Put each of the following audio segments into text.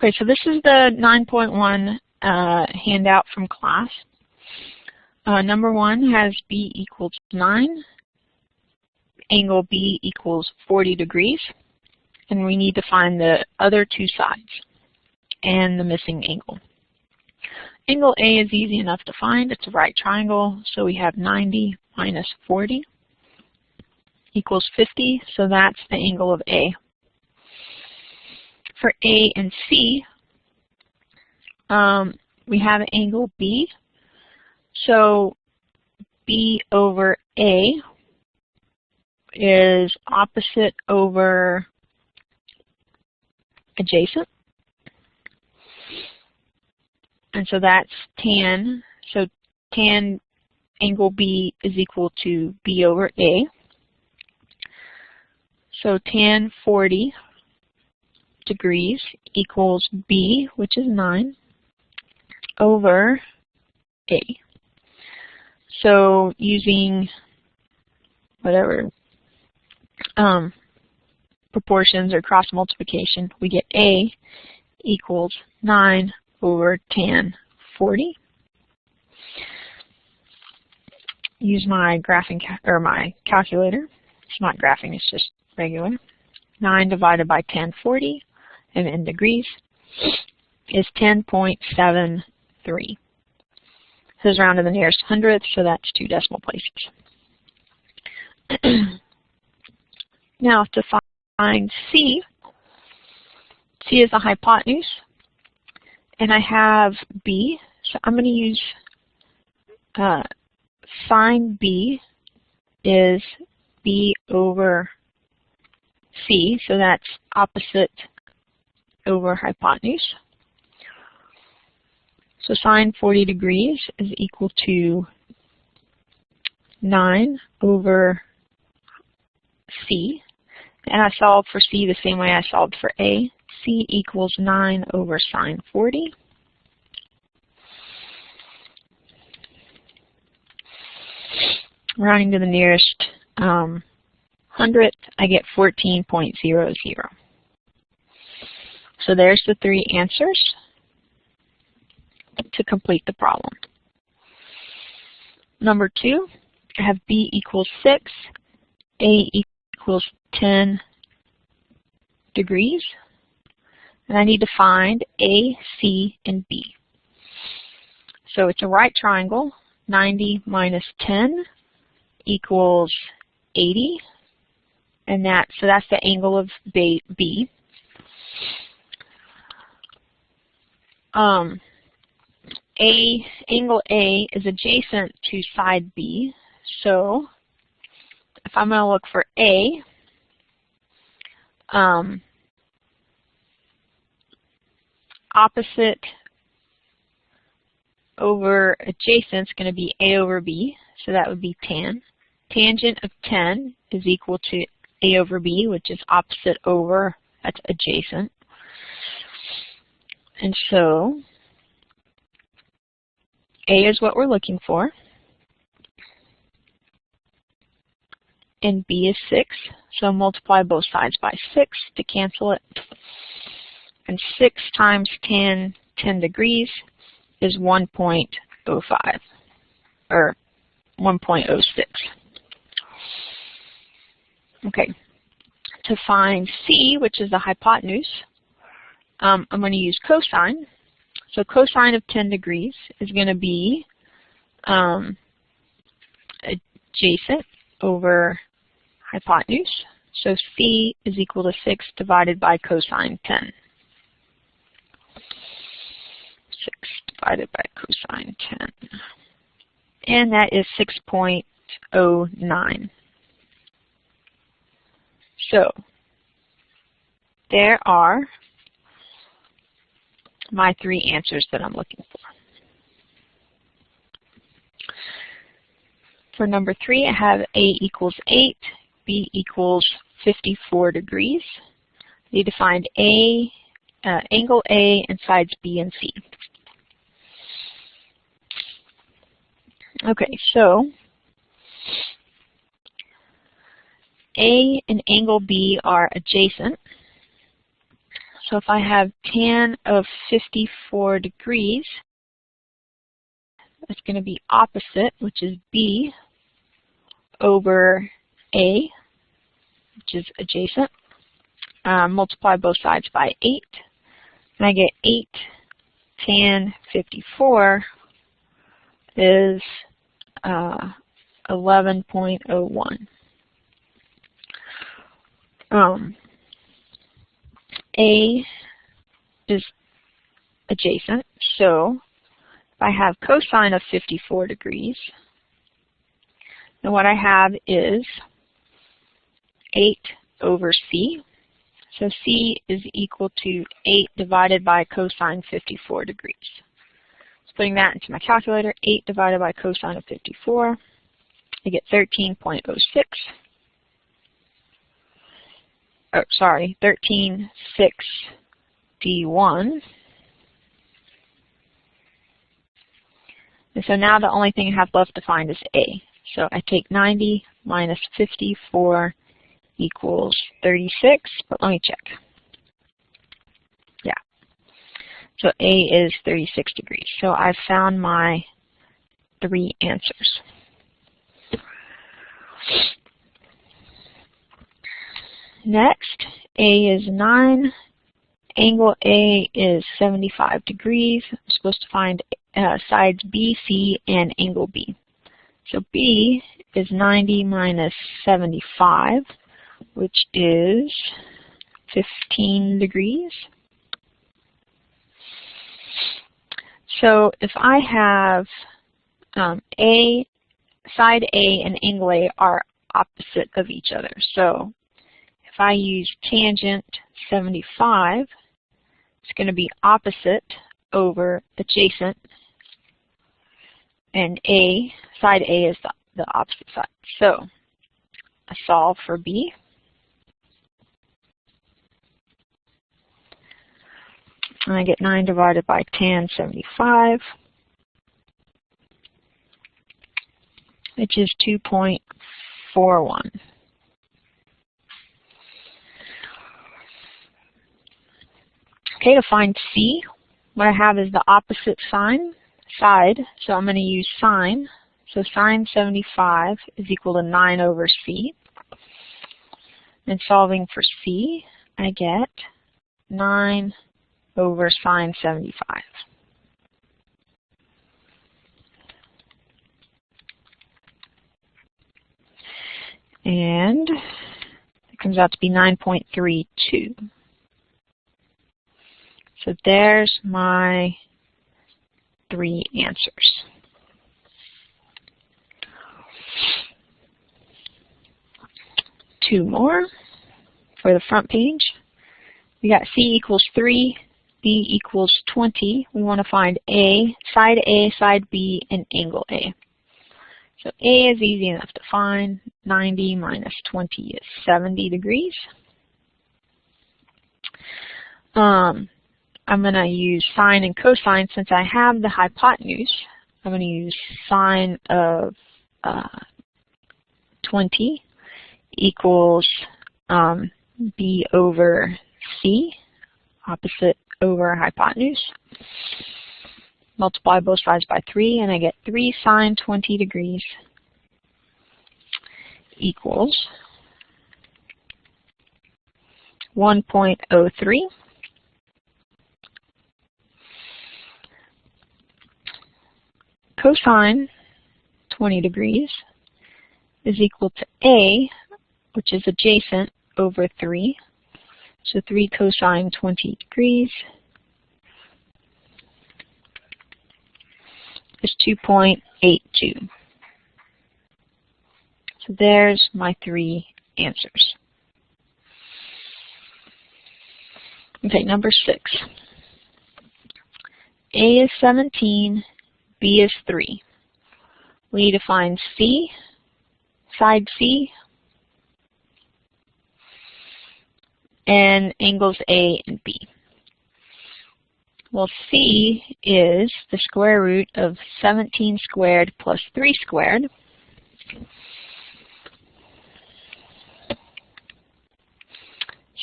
Okay, so this is the 9.1 handout from class. Number 1 has B equals 9, angle B equals 40 degrees, and we need to find the other two sides and the missing angle. Angle A is easy enough to find. It's a right triangle, so we have 90 minus 40 equals 50, so that's the angle of A. For A and C, we have angle B, so B over A is opposite over adjacent. And so that's tan. So tan angle B is equal to B over A. So tan 40 degrees equals B, which is 9, over A. So using whatever proportions or cross multiplication, we get A equals 9 over tan 40. Use my graphing or my calculator. It's not graphing, it's just regular. 9 divided by tan 40 and in degrees is 10.73. This is round to the nearest hundredth, so that's 2 decimal places. Now to find C, C is the hypotenuse, and I have B, so I'm going to use sine B is B over C, so that's opposite over hypotenuse. So sine 40 degrees is equal to 9 over C. And I solved for C the same way I solved for A. C equals 9 over sine 40. Rounding to the nearest hundredth, I get 14.00. So there's the 3 answers to complete the problem. Number 2, I have B equals 6, A equals 10 degrees, and I need to find A, C, and B. So it's a right triangle. 90 minus 10 equals 80, and that's the angle of B. Angle A is adjacent to side B, so if I'm going to look for A, opposite over adjacent is going to be A over B, so that would be tan. Tangent of 10 is equal to A over B, which is opposite over, that's adjacent. And so A is what we're looking for, and B is 6, so multiply both sides by 6 to cancel it. And 6 times tan 10 degrees is 1.05, or 1.06. Okay, to find C, which is the hypotenuse, I'm going to use cosine. So cosine of 10 degrees is going to be adjacent over hypotenuse. So C is equal to 6 divided by cosine 10. 6 divided by cosine 10. And that is 6.09. So there are my 3 answers that I'm looking for. For number 3, I have A equals 8, B equals 54 degrees. I need to find angle A and sides B and C. Okay, so A and angle B are adjacent. So if I have tan of 54 degrees, it's going to be opposite, which is B over A, which is adjacent. Multiply both sides by 8, and I get 8 tan 54 is 11.01. A is adjacent, so if I have cosine of 54 degrees, then what I have is 8 over C. So C is equal to 8 divided by cosine 54 degrees. So putting that into my calculator, 8 divided by cosine of 54, I get 13.06. Oh, sorry, 13.6D1. And so now the only thing I have left to find is A. So I take 90 minus 54 equals 36, but let me check. Yeah. So A is 36 degrees. So I've found my 3 answers. Next, A is 9. Angle A is 75 degrees. I'm supposed to find sides B, C, and angle B. So B is 90 minus 75, which is 15 degrees. So if I have side A and angle A are opposite of each other. So if I use tangent 75, it's going to be opposite over adjacent, and side A is the opposite side. So I solve for B. And I get 9 divided by tan 75, which is 2.41. Okay, to find C, what I have is the opposite side, so I'm going to use sine. So sine 75 is equal to 9 over C. And solving for C, I get 9 over sine 75. And it comes out to be 9.32. So there's my 3 answers. Two more for the front page. We got C equals 3, B equals 20. We want to find A, side B, and angle A. So A is easy enough to find. 90 minus 20 is 70 degrees. I'm going to use sine and cosine. Since I have the hypotenuse, I'm going to use sine of 20 equals B over C, opposite over hypotenuse. Multiply both sides by 3, and I get 3 sine 20 degrees equals 1.03. Cosine 20 degrees is equal to A, which is adjacent, over 3. So 3 cosine 20 degrees is 2.82. So there's my 3 answers. Okay, number 6. A is 17, B is 3. We need to find C, side C, and angles A and B. Well, C is the square root of 17 squared plus 3 squared.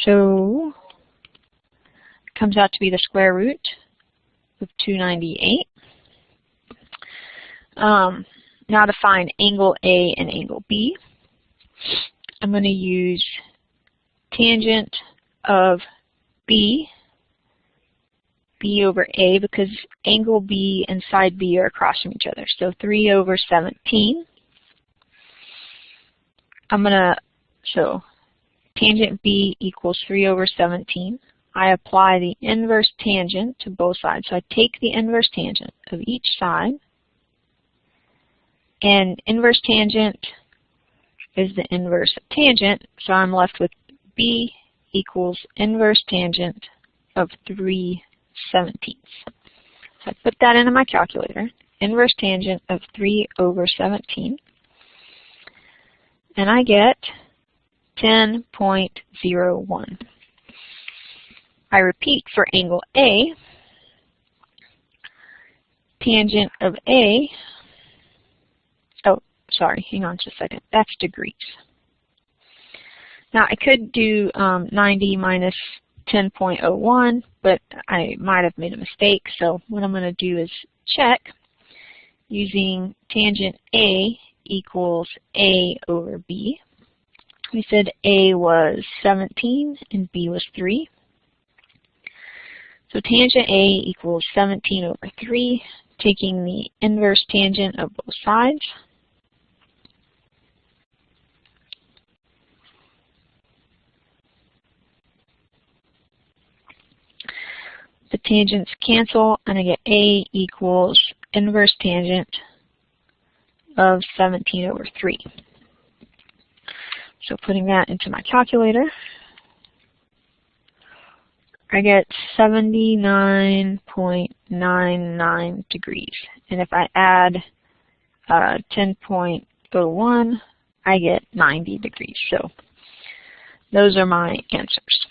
So comes out to be the square root of 298. Now to find angle A and angle B, I'm going to use tangent of B over A, because angle B and side B are across from each other. So 3 over 17. So tangent B equals 3 over 17. I apply the inverse tangent to both sides. So I take the inverse tangent of each side, and inverse tangent is the inverse of tangent, so I'm left with B equals inverse tangent of 3/17. So I put that into my calculator, inverse tangent of 3 over 17, and I get 10.01. I repeat for angle A, tangent of A, sorry, hang on just a second, that's degrees. Now I could do 90 minus 10.01, but I might have made a mistake, so what I'm going to do is check using tangent A equals A over B. We said A was 17 and B was 3. So tangent A equals 17 over 3, taking the inverse tangent of both sides. The tangents cancel, and I get A equals inverse tangent of 17 over 3. So putting that into my calculator, I get 79.99 degrees. And if I add 10.01, I get 90 degrees. So those are my answers.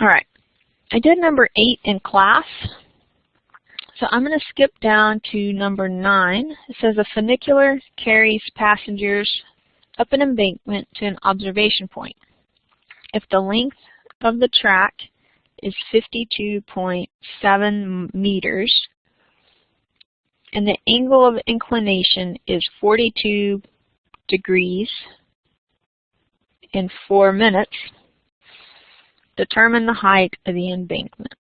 All right, I did number 8 in class, so I'm going to skip down to number 9. It says a funicular carries passengers up an embankment to an observation point. If the length of the track is 52.7 meters and the angle of inclination is 42 degrees in 4 minutes, determine the height of the embankment.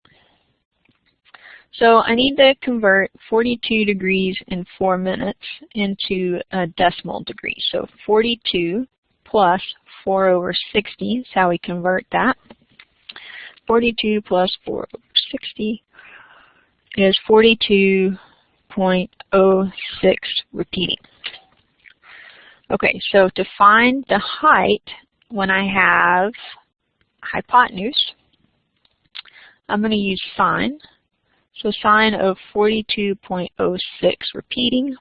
So I need to convert 42 degrees in 4 minutes into a decimal degree. So 42 plus 4 over 60 is how we convert that. 42 plus 4 over 60 is 42.06 repeating. Okay, so to find the height when I have hypotenuse, I'm going to use sine. So sine of 42.06 repeating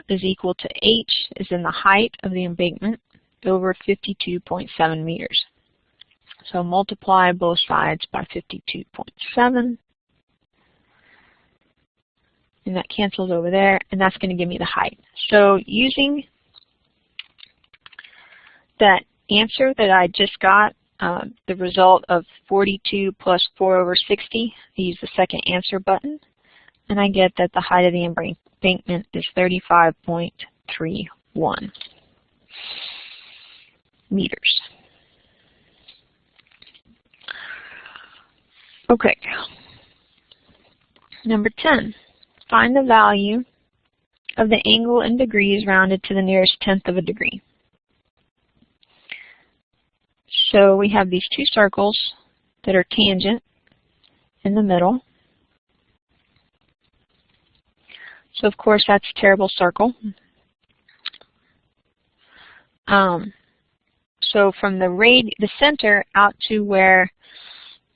is equal to h is in the height of the embankment over 52.7 meters. So multiply both sides by 52.7, and that cancels over there, and that's going to give me the height. So using that answer that I just got, the result of 42 plus 4 over 60, I use the second answer button, and I get that the height of the embankment is 35.31 meters. Okay. Number 10, find the value of the angle in degrees rounded to the nearest tenth of a degree. So we have these two circles that are tangent in the middle. So of course that's a terrible circle. So from the center out to where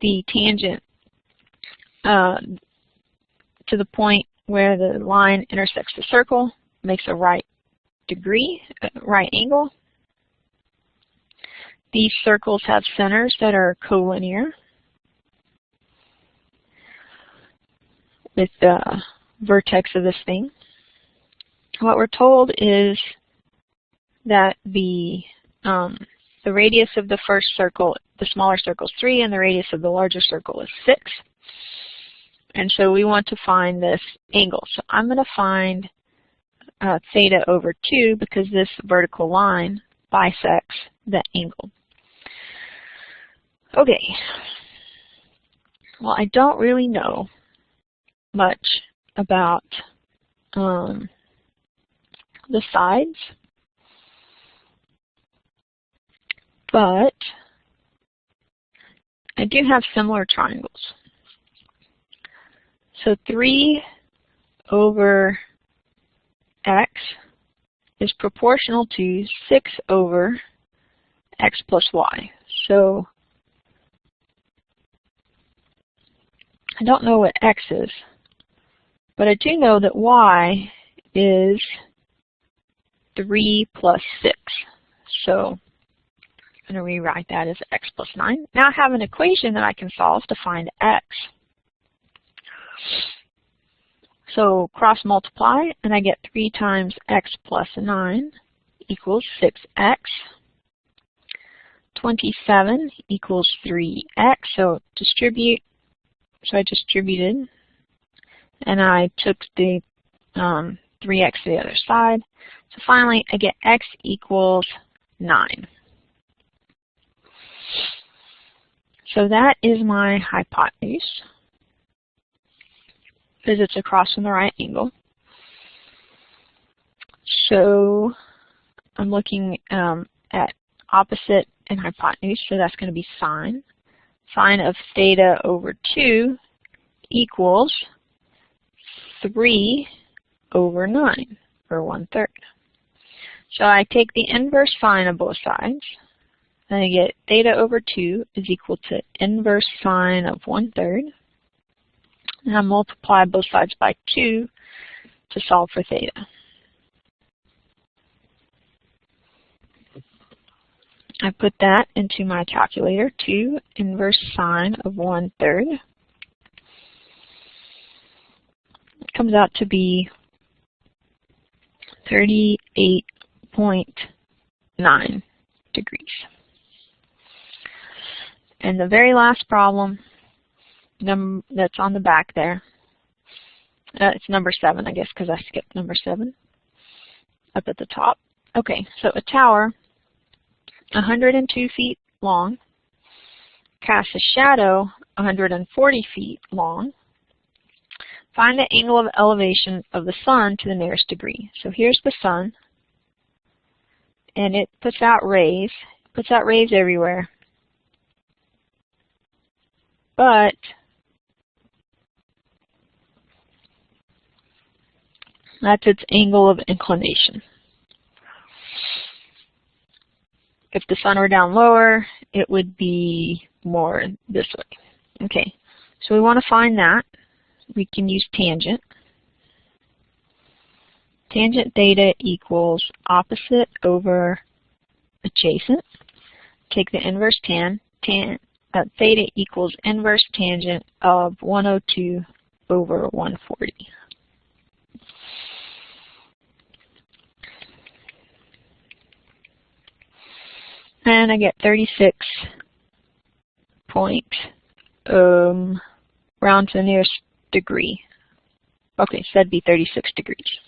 the tangent, to the point where the line intersects the circle, makes a right angle. These circles have centers that are collinear with the vertex of this thing. What we're told is that the The radius of the first circle, the smaller circle, is 3, and the radius of the larger circle is 6. And so we want to find this angle. So I'm going to find theta over 2 because this vertical line bisects the angle. Okay. Well, I don't really know much about the sides, but I do have similar triangles. So 3 over x is proportional to 6 over x plus y. So I don't know what x is, but I do know that y is 3 plus 6. So I'm going to rewrite that as x plus 9. Now I have an equation that I can solve to find x. So cross multiply, and I get 3 times x plus 9 equals 6x. 27 equals 3x. So distribute. So I distributed, and I took the 3x to the other side. So finally, I get x equals 9. So that is my hypotenuse, because it's across from the right angle. So I'm looking at opposite and hypotenuse, so that's going to be sine. Sine of theta over 2 equals 3 over 9, or 1/3. So I take the inverse sine of both sides, and I get theta over 2 is equal to inverse sine of 1/3. And I multiply both sides by 2 to solve for theta. I put that into my calculator, 2 inverse sine of 1/3. It comes out to be 38.9 degrees. And the very last problem that's on the back there, it's number 7, I guess, because I skipped number 7 up at the top. Okay, so a tower 102 feet long casts a shadow 140 feet long. Find the angle of elevation of the sun to the nearest degree. So here's the sun, and it puts out rays everywhere. But that's its angle of inclination. If the sun were down lower, it would be more this way. Okay, so we want to find that. We can use tangent. Tangent theta equals opposite over adjacent. Take the inverse theta equals inverse tangent of 102 over 140. And I get 36 point, round to the nearest degree. Okay, so that'd be 36 degrees.